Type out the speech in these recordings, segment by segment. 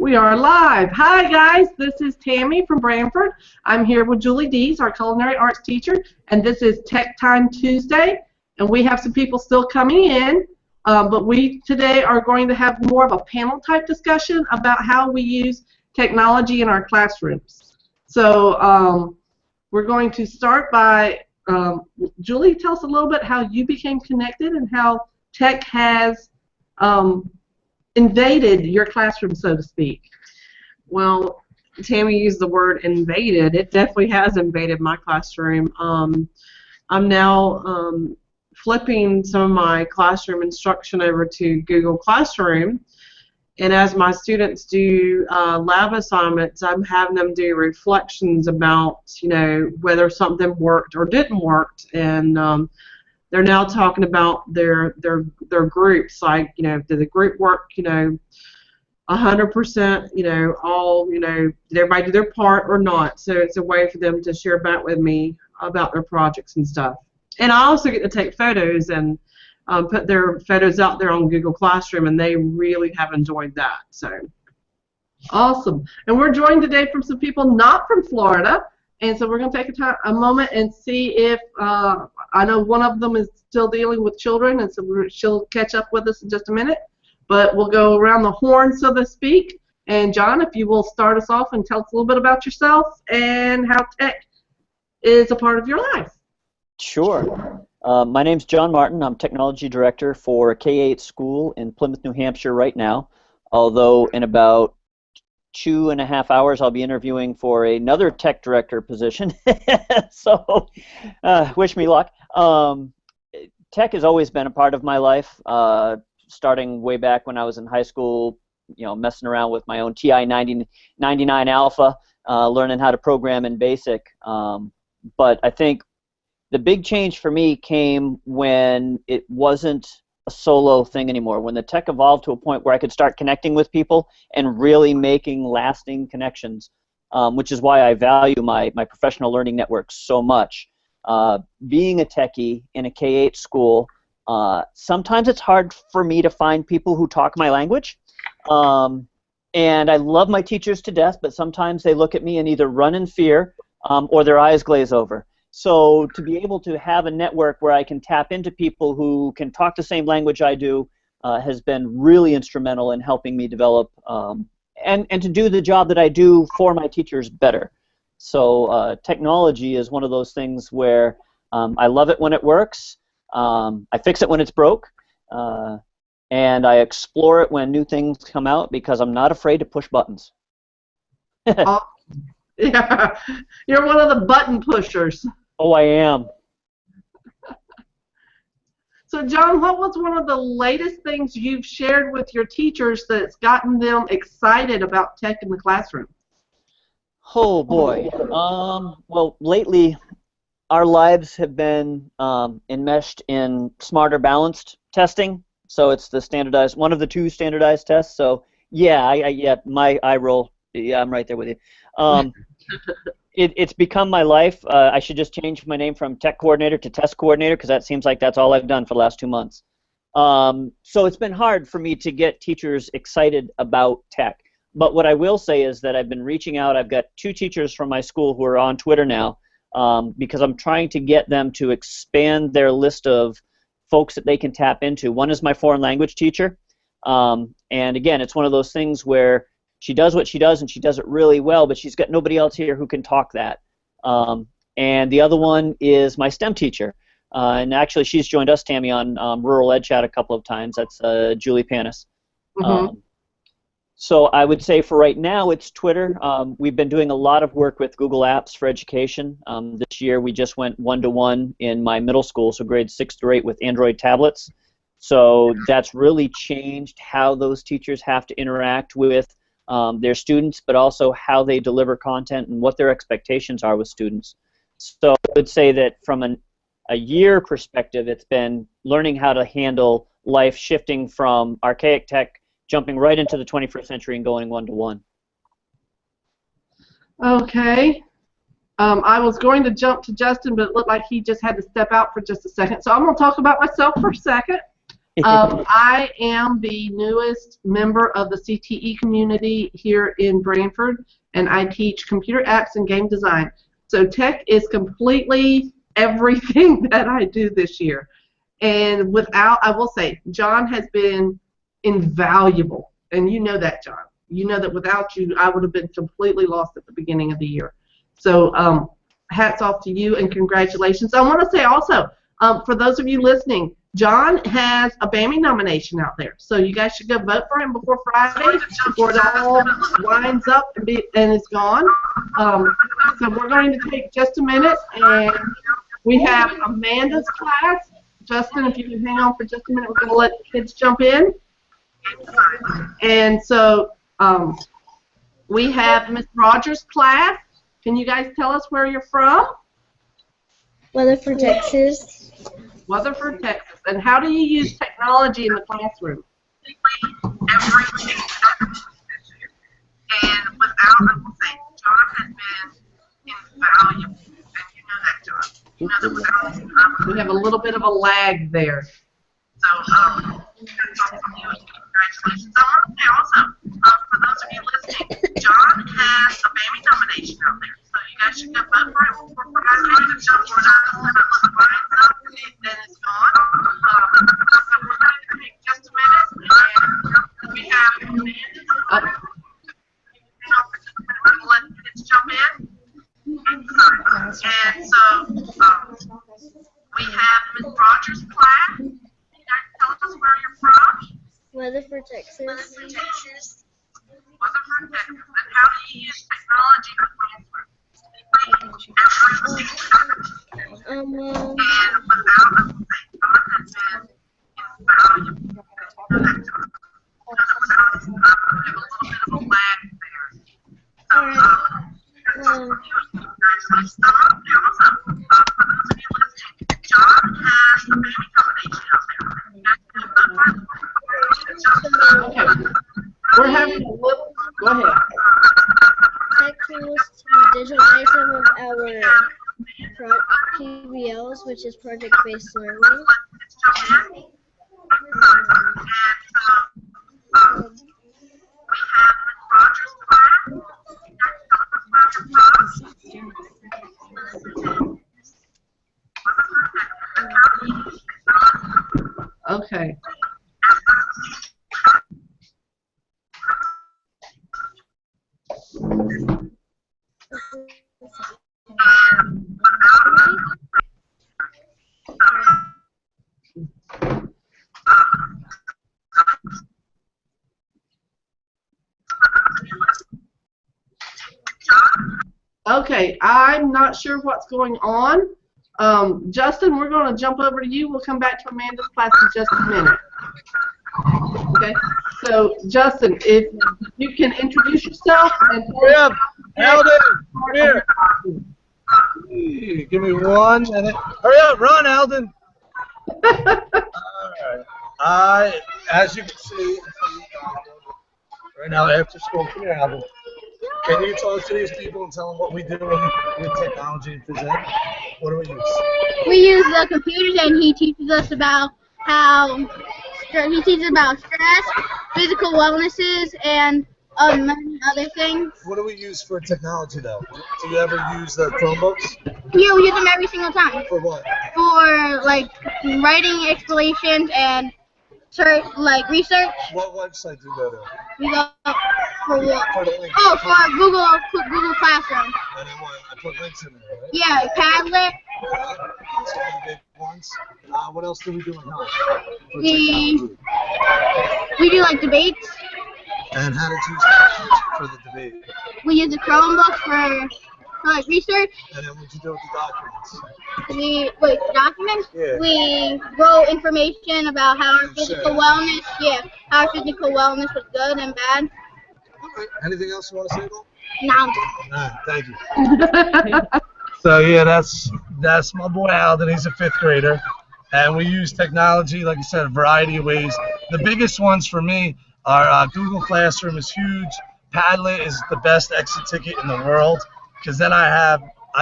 We are live. Hi guys, this is Tammy from Branford. I'm here with Julie Dees, our culinary arts teacher, and this is Tech Time Tuesday, and we have some people still coming in, but we today are going to have more of a panel type discussion about how we use technology in our classrooms. So we're going to start by, Julie, tell us a little bit how you became connected and how tech has invaded your classroom, so to speak. Well, Tammy used the word invaded. It definitely has invaded my classroom. I'm now flipping some of my classroom instruction over to Google Classroom, and as my students do lab assignments, I'm having them do reflections about, whether something worked or didn't work, and they're now talking about their groups, like, did the group work, 100%, all, did everybody do their part or not? So it's a way for them to share back with me about their projects and stuff. And I also get to take photos and put their photos out there on Google Classroom, and they really have enjoyed that. So awesome. And we're joined today from some people not from Florida. And so we're going to take a moment and see if, I know one of them is still dealing with children, and so she'll catch up with us in just a minute. But we'll go around the horn, so to speak. And John, if you will start us off and tell us a little bit about yourself and how tech is a part of your life. Sure. My name's John Martin. I'm Technology Director for a K-8 school in Plymouth, New Hampshire right now, although in about 2.5 hours, I'll be interviewing for another tech director position. So, wish me luck. Tech has always been a part of my life, starting way back when I was in high school, messing around with my own TI 99 Alpha, learning how to program in BASIC. But I think the big change for me came when it wasn't a solo thing anymore, when the tech evolved to a point where I could start connecting with people and really making lasting connections, which is why I value my professional learning network so much. Being a techie in a K-8 school, sometimes it's hard for me to find people who talk my language, and I love my teachers to death, but sometimes they look at me and either run in fear or their eyes glaze over. So to be able to have a network where I can tap into people who can talk the same language I do has been really instrumental in helping me develop and to do the job that I do for my teachers better. So technology is one of those things where I love it when it works, I fix it when it's broke, and I explore it when new things come out because I'm not afraid to push buttons. Yeah, you're one of the button pushers. Oh, I am. So, John, what was one of the latest things you've shared with your teachers that's gotten them excited about tech in the classroom? Oh, boy. Well, lately, our lives have been enmeshed in smarter balanced testing. So it's the standardized, one of the two standardized tests. So, yeah, my eye roll. Yeah, I'm right there with you. It's become my life. I should just change my name from tech coordinator to test coordinator because that seems like that's all I've done for the last 2 months. So it's been hard for me to get teachers excited about tech. But what I will say is that I've been reaching out. I've got 2 teachers from my school who are on Twitter now because I'm trying to get them to expand their list of folks that they can tap into. One is my foreign language teacher. And again, it's one of those things where she does what she does, and she does it really well, but she's got nobody else here who can talk that. And the other one is my STEM teacher. And actually, she's joined us, Tammy, on Rural Ed Chat a couple of times. That's Julie Panis. Mm-hmm. So I would say for right now, it's Twitter. We've been doing a lot of work with Google Apps for education. This year, we just went 1-to-1 in my middle school, so grades 6 through 8 with Android tablets. So that's really changed how those teachers have to interact with their students, but also how they deliver content and what their expectations are with students. So I would say that from a year perspective, it's been learning how to handle life shifting from archaic tech, jumping right into the 21st century and going 1-to-1. Okay. I was going to jump to Justin, but it looked like he just had to step out for just a second. So I'm going to talk about myself for a second. I am the newest member of the CTE community here in Brantford, and I teach computer apps and game design. So tech is completely everything that I do this year. And I will say, John has been invaluable. And you know that, John. You know that without you, I would have been completely lost at the beginning of the year. So hats off to you and congratulations. I want to say also, for those of you listening, John has a BAMI nomination out there. So you guys should go vote for him before Friday, before it all winds up and is gone. So we're going to take just a minute, and we have Amanda's class. Justin, if you can hang on for just a minute, we're going to let kids jump in. And so we have Miss Rogers' class. Can you guys tell us where you're from? Weatherford, Texas. Weatherford, Texas. And how do you use technology in the classroom? Everything and without, I will say, John has been invaluable. And you know that, John. You know that without We have a little bit of a lag there. So, that's all from you. Congratulations. I want to say also, for those of you listening, John has a BAMI nomination out there. So you guys should go vote for him before Friday. John will lines up and it's gone. So we're going to take just a minute, and we have Amanda. We'll let kids jump in. And so we have Miss Rogers' class. Can you guys tell us where you're from? Weatherford, Texas. Weatherford, Texas. Weatherford, Texas. And how do you use technology in the classroom? And without a mistake, John has been invaluable. We have a little bit of a lag there. So, congratulations. Also, for those of you listening, John has the BAMI nomination out there. Okay. We're having a little. Go ahead. Tech tools to digitalize some of our PBLs, which is project-based learning. Okay. Okay, I'm not sure what's going on. Justin, we're going to jump over to you. We'll come back to Amanda's class in just a minute. Okay, so Justin, if you can introduce yourself and Hurry up, Alden, come here. Give me 1 minute. Hurry up, run, Alden. All right. As you can see, right now after school, come here, Alden. Can you talk to these people and tell them what we do with technology and present? What do we use? We use the computers, and he teaches us about stress, physical wellnesses, and many other things. What do we use for technology, though? Do you ever use the Chromebooks? Yeah, we use them every single time. For what? For like writing explanations and research. What website do you go to? We go for what? For the link. Oh, for Google Classroom. And then what? I put links in there, right? Yeah, Padlet. That's one of the big ones. What else do we do in health? We do like debates. And how did you use that for the debate? We use the Chromebook for like research. And then what'd you do with the documents? Documents? Yeah. We wrote information about how our physical wellness, how our physical wellness was good and bad. Okay. Anything else you want to say, Bill? No. All right, thank you. So yeah, that's my boy Alden. He's a 5th grader, and we use technology, like I said, a variety of ways. The biggest ones for me are Google Classroom is huge. Padlet is the best exit ticket in the world, because then I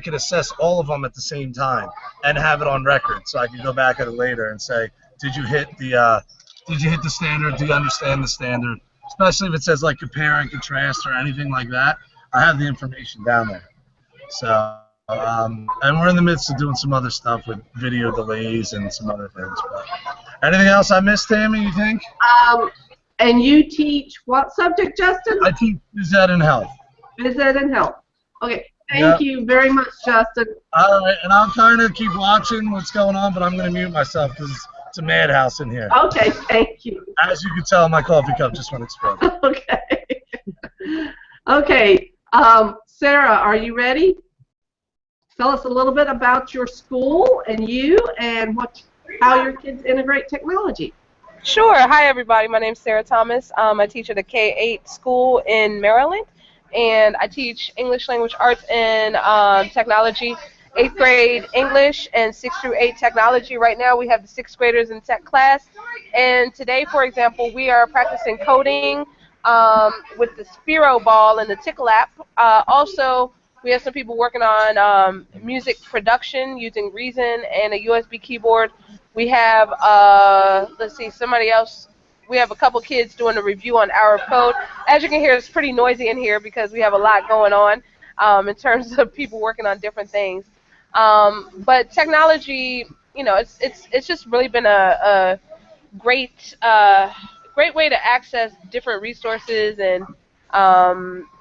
can assess all of them at the same time and have it on record, so I can go back at it later and say, did you hit the standard? Do you understand the standard? Especially if it says like compare and contrast or anything like that. I have the information down there. So, and we're in the midst of doing some other stuff with video delays and some other things. But anything else I missed, Tammy, you think? And you teach what subject, Justin? I teach phys ed and health. Phys ed and health. Okay, thank you very much, Justin. All right, and I'll kind of keep watching what's going on, but I'm going to mute myself because it's a madhouse in here. Okay, thank you. As you can tell, my coffee cup just went explode. Okay. Okay, Sarah, are you ready? Tell us a little bit about your school and you and how your kids integrate technology. Sure. Hi, everybody. My name's Sarah Thomas. I teach at a K-8 school in Maryland, and I teach English language arts and technology, 8th grade English and 6th through 8 technology. Right now we have the 6th graders in tech class, and today, for example, we are practicing coding with the Sphero ball and the Tickle app. Also, we have some people working on music production using Reason and a USB keyboard. We have, let's see, somebody else. We have a couple kids doing a review on Hour of Code. As you can hear, it's pretty noisy in here because we have a lot going on in terms of people working on different things. But technology, you know, it's just really been a great way to access different resources and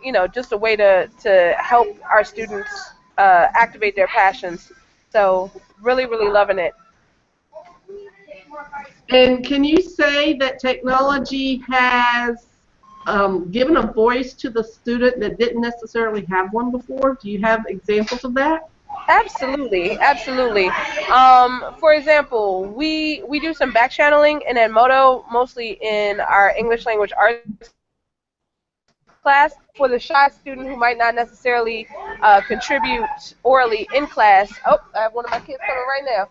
you know, just a way to help our students activate their passions. So really, really loving it. And can you say that technology has given a voice to the student that didn't necessarily have one before? Do you have examples of that? Absolutely, absolutely. For example, we do some back channeling in Edmodo, mostly in our English language arts class. For the shy student who might not necessarily contribute orally in class. Oh, I have one of my kids coming right now.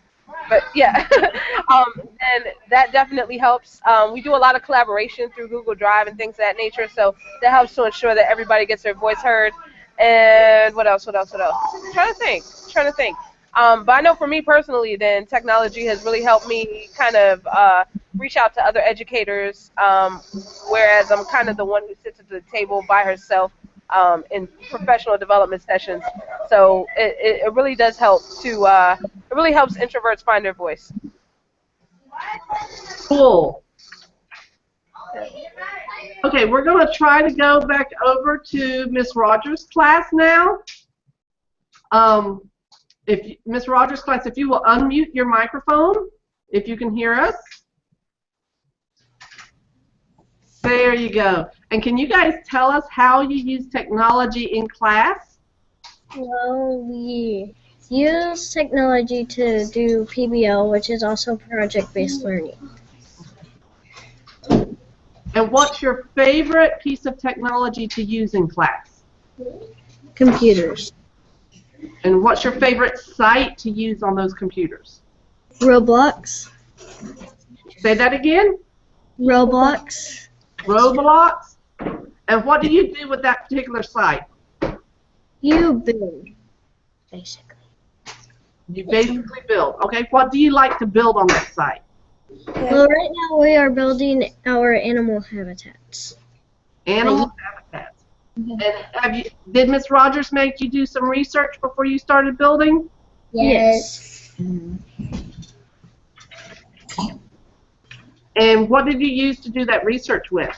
But yeah, and that definitely helps. We do a lot of collaboration through Google Drive and things of that nature, so that helps to ensure that everybody gets their voice heard. And what else? Trying to think. But I know for me personally, then technology has really helped me kind of reach out to other educators, whereas I'm kind of the one who sits at the table by herself in professional development sessions. So it really does help to, it really helps introverts find their voice. Cool. Okay, we're going to try to go back over to Miss Rogers' class now. If Miss Rogers' class, if you will unmute your microphone, if you can hear us. There you go. And can you guys tell us how you use technology in class? Well, we use technology to do PBL, which is also project-based learning. And what's your favorite piece of technology to use in class? Computers. And what's your favorite site to use on those computers? Roblox. Say that again? Roblox. Roblox? And what do you do with that particular site? You build, basically. You basically build. Okay, what do you like to build on that site? Well, right now we are building our animal habitats. Animal habitats. And did Miss Rogers make you do some research before you started building? Yes. And what did you use to do that research with?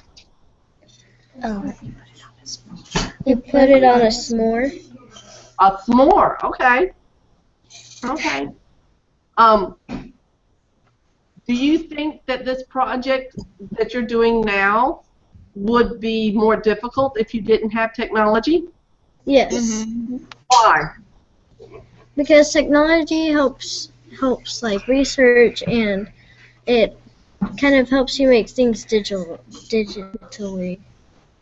We put it on a s'more. A s'more, okay. Okay. Do you think that this project that you're doing now would be more difficult if you didn't have technology? Yes. Why? Because technology helps like research, and it kind of helps you make things digitally.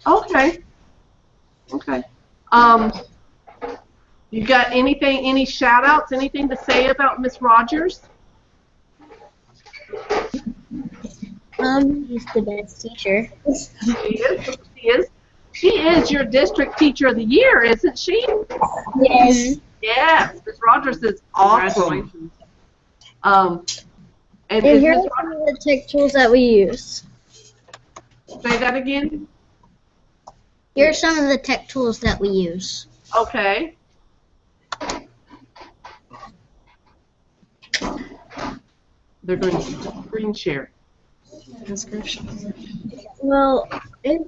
Okay. Okay. You got anything, any shout outs, anything to say about Miss Rogers? He's the best teacher. She is your district teacher of the year, isn't she? Yes. Yes, Miss Rogers is awesome. And And is here Ms. are some of the tech tools that we use. Say that again? Here are some of the tech tools that we use. Okay. They're going to screen share. Well, if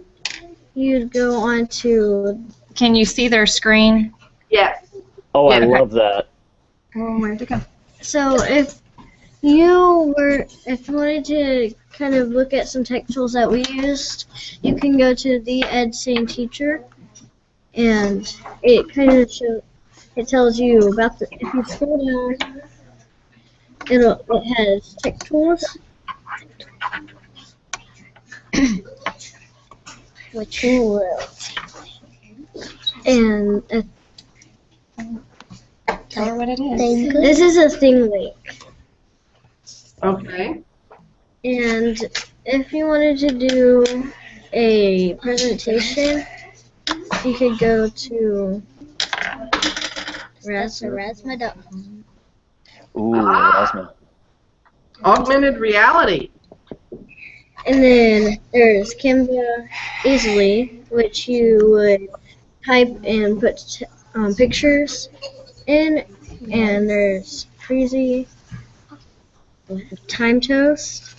you go on to... Can you see their screen? Yes. Oh, I Yeah. love that. Oh, where'd it go? So if you wanted to kind of look at some tech tools that we used, you can go to the Ed Sane Teacher, and it kind of it tells you about the. If you scroll down, it has tech tools, which will, and Tell her what it is. this is a thing link. Okay. And if you wanted to do a presentation, you could go to Rasma.com. Ooh, Rasma. Augmented reality. And then there's Canva Easily, which you would type and put pictures in. And there's Freezy, Time Toast,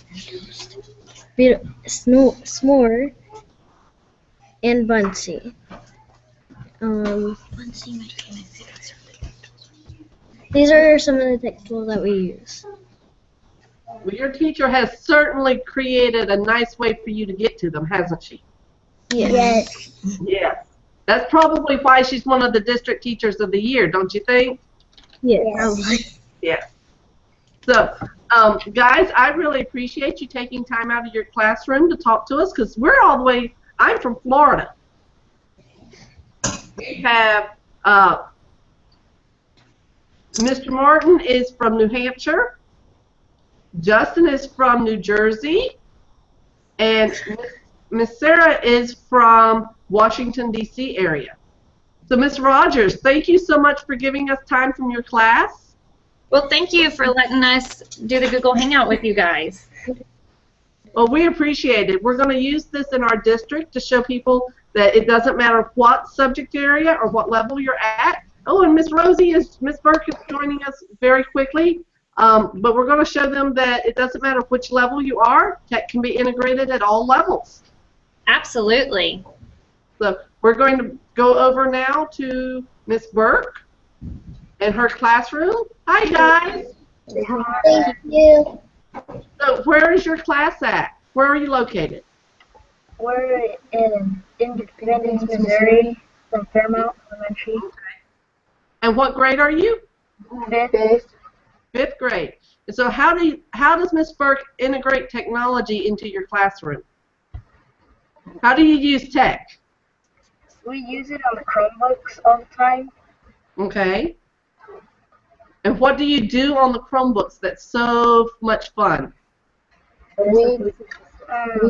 S'more, and Bunsy. These are some of the tech tools that we use. Well, your teacher has certainly created a nice way for you to get to them, hasn't she? Yes. Yes. That's probably why she's one of the district teachers of the year, don't you think? Yes. Yes. So, guys, I really appreciate you taking time out of your classroom to talk to us, because we're all the way, I'm from Florida. We have, Mr. Martin is from New Hampshire, Justin is from New Jersey, and Miss Sarah is from Washington, D.C. area. So, Miss Rogers, thank you so much for giving us time from your class. Well, thank you for letting us do the Google Hangout with you guys. Well, we appreciate it. We're going to use this in our district to show people that it doesn't matter what subject area or what level you're at. Oh, and Miss Burke is joining us very quickly. But we're going to show them that it doesn't matter which level you are. Tech can be integrated at all levels. Absolutely. So we're going to go over now to Miss Burke and her classroom. Hi, guys. Thank you. So where is your class at? Where are you located? We're in Independence, Missouri, from Fairmount Elementary. And what grade are you? Fifth. Fifth grade. And so how does Miss Burke integrate technology into your classroom? How do you use tech? We use it on the Chromebooks all the time. Okay. And what do you do on the Chromebooks that's so much fun? We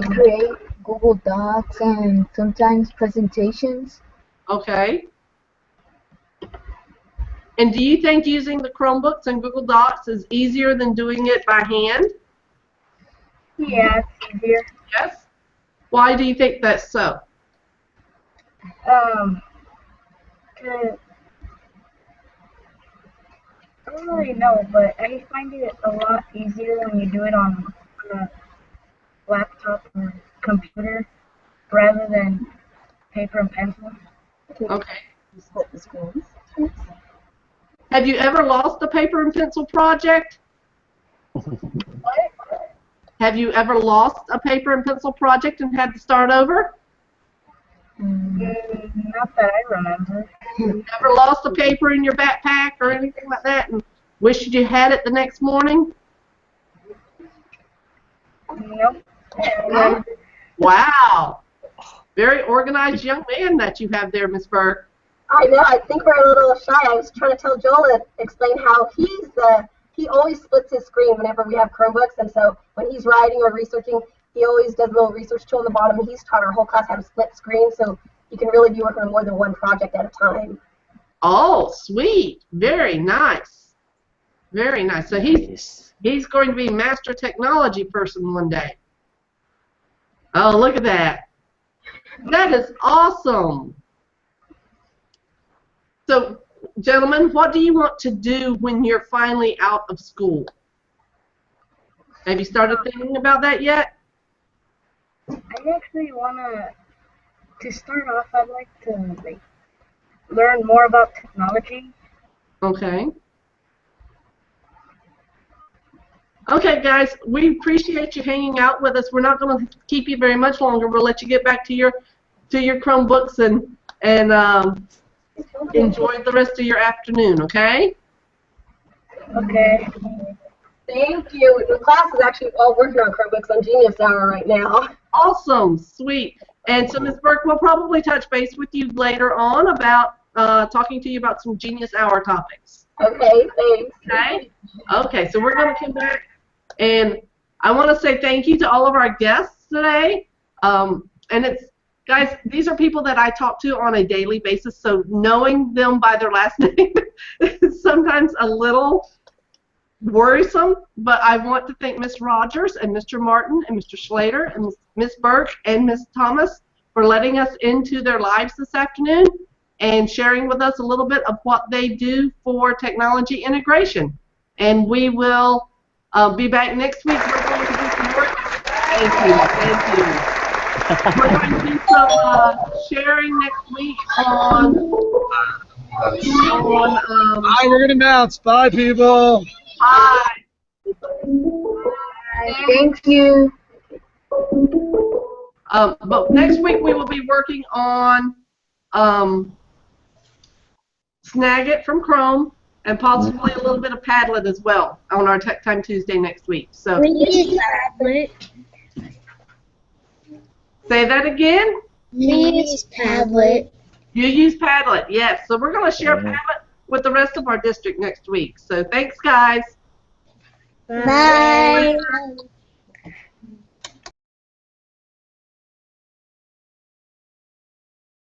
create Google Docs and sometimes presentations. Okay. And do you think using the Chromebooks and Google Docs is easier than doing it by hand? Yeah, it's easier. Yes. Why do you think that's so? I don't really know, but I find it a lot easier when you do it on a laptop or computer rather than paper and pencil. Okay. Have you ever lost a paper and pencil project? What? Have you ever lost a paper and pencil project and had to start over? Not that I remember. Ever lost a paper in your backpack or anything like that and wished you had it the next morning? Nope. Wow. Very organized young man that you have there, Miss Burke. I know. I think we're a little shy. I was trying to tell Joel to explain how he always splits his screen whenever we have Chromebooks, and so when he's writing or researching, he always does a little research tool on the bottom, and he's taught our whole class how to split screen, so you can really be working on more than one project at a time. Oh, sweet. Very nice. Very nice. So he's going to be master technology person one day. Oh, look at that. That is awesome. So, gentlemen, what do you want to do when you're finally out of school? Have you started thinking about that yet? I actually to start off, I'd like to learn more about technology. Okay. Okay, guys, we appreciate you hanging out with us. We're not going to keep you very much longer. We'll let you get back to your Chromebooks and enjoy the rest of your afternoon. Okay? Okay. Thank you. The class is actually all working on Chromebooks on Genius Hour right now. Awesome, sweet. And so, Ms. Burke, we'll probably touch base with you later on about talking to you about some Genius Hour topics. Okay, thanks. Okay? Okay, so we're going to come back, and I want to say thank you to all of our guests today. And it's, guys, these are people that I talk to on a daily basis, so knowing them by their last name is sometimes a little worrisome, but I want to thank Ms. Rogers and Mr. Martin and Mr. Schlater and Ms. Burke and Ms. Thomas for letting us into their lives this afternoon and sharing with us a little bit of what they do for technology integration. And we will be back next week. We're going to do some work. Thank you. We're going to do some sharing next week on we're going to announce. Bye, people. Bye. Thank you. But next week we will be working on Snagit from Chrome and possibly a little bit of Padlet as well on our Tech Time Tuesday next week. So We use Padlet. say that again. We use Padlet. You use Padlet, yes. So we're going to share Padlet with the rest of our district next week. So thanks, guys. Bye.